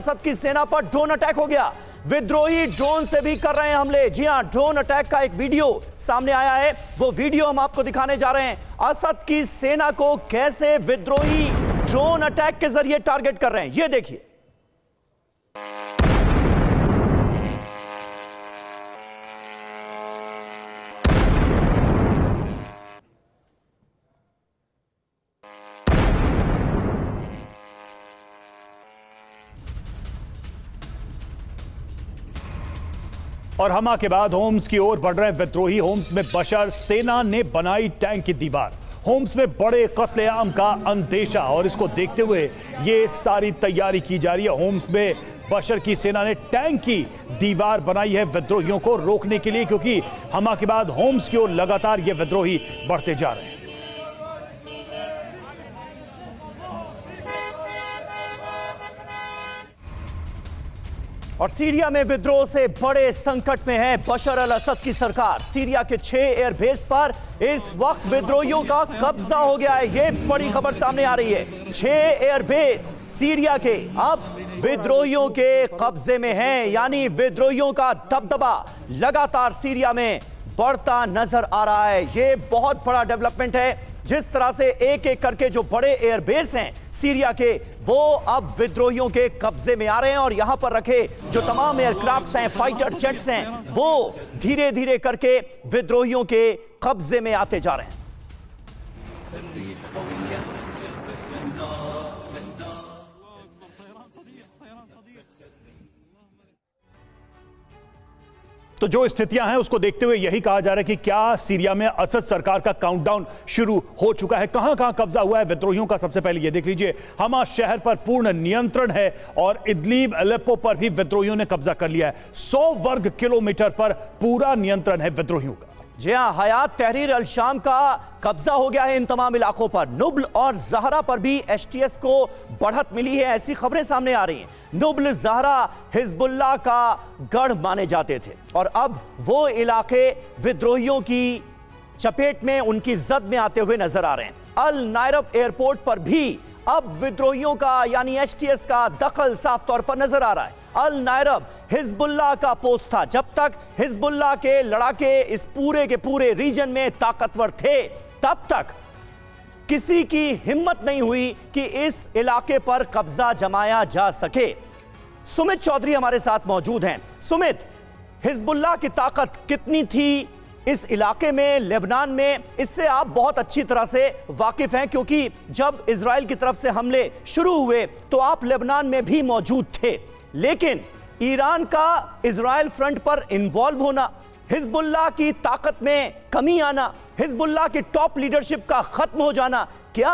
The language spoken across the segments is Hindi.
असद की सेना पर ड्रोन अटैक हो गया। विद्रोही ड्रोन से भी कर रहे हैं हमले। जी हां, ड्रोन अटैक का एक वीडियो सामने आया है, वो वीडियो हम आपको दिखाने जा रहे हैं। असद की सेना को कैसे विद्रोही ड्रोन अटैक के जरिए टारगेट कर रहे हैं, ये देखिए। और हमा के बाद होम्स की ओर बढ़ रहे विद्रोही। होम्स में बशर सेना ने बनाई टैंक की दीवार। होम्स में बड़े कत्लेआम का अंदेशा और इसको देखते हुए ये सारी तैयारी की जा रही है। होम्स में बशर की सेना ने टैंक की दीवार बनाई है विद्रोहियों को रोकने के लिए, क्योंकि हमा के बाद होम्स की ओर लगातार ये विद्रोही बढ़ते जा रहे हैं। और सीरिया में विद्रोह से बड़े संकट में है बशर अल असद की सरकार। सीरिया के 6 एयरबेस पर इस वक्त विद्रोहियों का कब्जा हो गया है। यह बड़ी खबर सामने आ रही है। 6 एयरबेस सीरिया के अब विद्रोहियों के कब्जे में हैं, यानी विद्रोहियों का दबदबा लगातार सीरिया में बढ़ता नजर आ रहा है। यह बहुत बड़ा डेवलपमेंट है। जिस तरह से एक एक करके जो बड़े एयरबेस हैं सीरिया के, वो अब विद्रोहियों के कब्जे में आ रहे हैं और यहां पर रखे जो तमाम एयरक्राफ्ट्स हैं, फाइटर जेट्स हैं, वो धीरे धीरे करके विद्रोहियों के कब्जे में आते जा रहे हैं। तो जो स्थितियां हैं उसको देखते हुए यही कहा जा रहा है कि क्या सीरिया में असद सरकार का काउंटडाउन शुरू हो चुका है। कहां कहां कब्जा हुआ है विद्रोहियों का, सबसे पहले ये देख लीजिए। हमा शहर पर पूर्ण नियंत्रण है और इदलिब अलेप्पो पर भी विद्रोहियों ने कब्जा कर लिया है। 100 वर्ग किलोमीटर पर पूरा नियंत्रण है विद्रोहियों का। जी हां, हयात तहरीर अल शाम का कब्जा हो गया है इन तमाम इलाकों पर। नुब्ल और ज़हरा पर भी एचटीएस को बढ़त मिली है, ऐसी खबरें सामने आ रही हैं। नुब्ल ज़हरा हिजबुल्लाह का गढ़ माने जाते थे और अब वो इलाके विद्रोहियों की चपेट में, उनकी जद में आते हुए नजर आ रहे हैं। अल नायरब एयरपोर्ट पर भी अब विद्रोहियों का यानी एचटीएस का दखल साफ तौर पर नजर आ रहा है। अल नायरब हिजबुल्लाह का पोस्ट था। जब तक हिजबुल्लाह के लड़ाके इस पूरे के पूरे रीजन में ताकतवर थे, तब तक किसी की हिम्मत नहीं हुई कि इस इलाके पर कब्जा जमाया जा सके। सुमित चौधरी हमारे साथ मौजूद हैं। सुमित, हिजबुल्लाह की ताकत कितनी थी इस इलाके में, लेबनान में? इससे आप बहुत अच्छी तरह से वाकिफ हैं, क्योंकि जब इजराइल की तरफ से हमले शुरू हुए तो आप लेबनान में भी मौजूद थे। लेकिन ईरान का इजराइल फ्रंट पर इन्वॉल्व होना, हिजबुल्लाह की ताकत में कमी आना, हिजबुल्लाह की टॉप लीडरशिप का खत्म हो जाना, क्या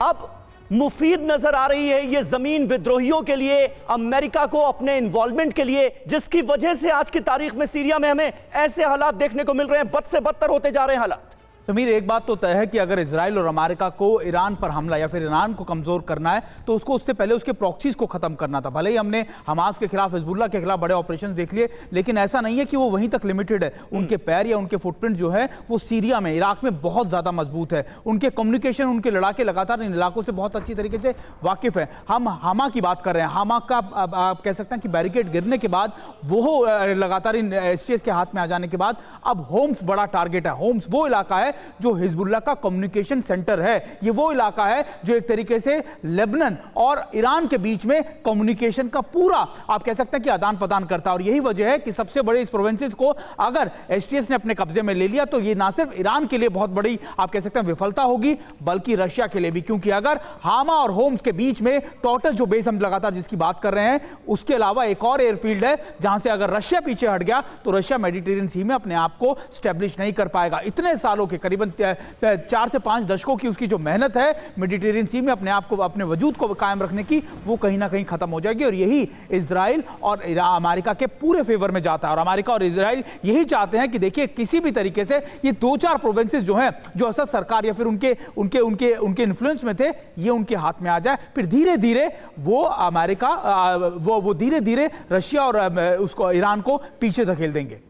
अब मुफीद नजर आ रही है ये जमीन विद्रोहियों के लिए, अमेरिका को अपने इन्वॉल्वमेंट के लिए, जिसकी वजह से आज की तारीख में सीरिया में हमें ऐसे हालात देखने को मिल रहे हैं, बद से बदतर होते जा रहे हैं हालात? समीर, एक बात तो तय है कि अगर इजराइल और अमेरिका को ईरान पर हमला या फिर ईरान को कमजोर करना है तो उसको उससे पहले उसके प्रॉक्सीज को खत्म करना था। भले ही हमने हमास के खिलाफ, हिजबुल्लाह के खिलाफ बड़े ऑपरेशन देख लिए, लेकिन ऐसा नहीं है कि वो वहीं तक लिमिटेड है। उनके पैर या उनके फुटप्रिंट जो है वो सीरिया में, इराक में बहुत ज्यादा मजबूत है। उनके कम्युनिकेशन, उनके लड़ाके लगातार इन इलाकों से बहुत अच्छी तरीके से वाकिफ है। हम हमा की बात कर रहे हैं। हमा का आप कह सकते हैं कि बैरिकेड गिरने के बाद, वो लगातार इन एचटीएस के हाथ में आ जाने के बाद अब होम्स बड़ा टारगेट है। होम्स वो इलाका है जो हिजबुल्लाह का कम्युनिकेशन सेंटर है। ये वो इलाका है जो एक तरीके से लेबनान और ईरान के बीच में कम्युनिकेशन का पूरा आप कह सकते हैं कि आदान प्रदान करता है। और यही वजह है कि सबसे बड़े इस प्रोविंसेस को अगर एचटीएस ने अपने कब्जे में ले लिया तो ये ना सिर्फ ईरान के लिए बहुत बड़ी आप कह सकते हैं विफलता होगी, बल्कि रशिया के लिए भी। क्योंकि अगर हामा और होम्स के बीच में टॉटस जो बेस हम लगातार जिसकी बात कर रहे हैं, उसके अलावा एक और एयरफील्ड है जहां से अगर रशिया पीछे हट गया तो रशिया मेडिटेरियन सी में अपने आप को स्टैब्लिश नहीं कर पाएगा। इतने सालों के करीबन 4 से 5 दशकों की उसकी जो मेहनत है मेडिटेरियन सी में अपने आप को, अपने वजूद को कायम रखने की, वो कहीं ना कहीं खत्म हो जाएगी। और यही इजराइल और अमेरिका के पूरे फेवर में जाता है। और अमेरिका और इजराइल यही चाहते हैं कि देखिए किसी भी तरीके से ये 2-4 प्रोविंसेस जो हैं, जो असद सरकार या फिर उनके इन्फ्लुएंस में थे, ये उनके हाथ में आ जाए। फिर धीरे धीरे वो अमेरिका वो धीरे धीरे रशिया और उसको ईरान को पीछे धकेल देंगे।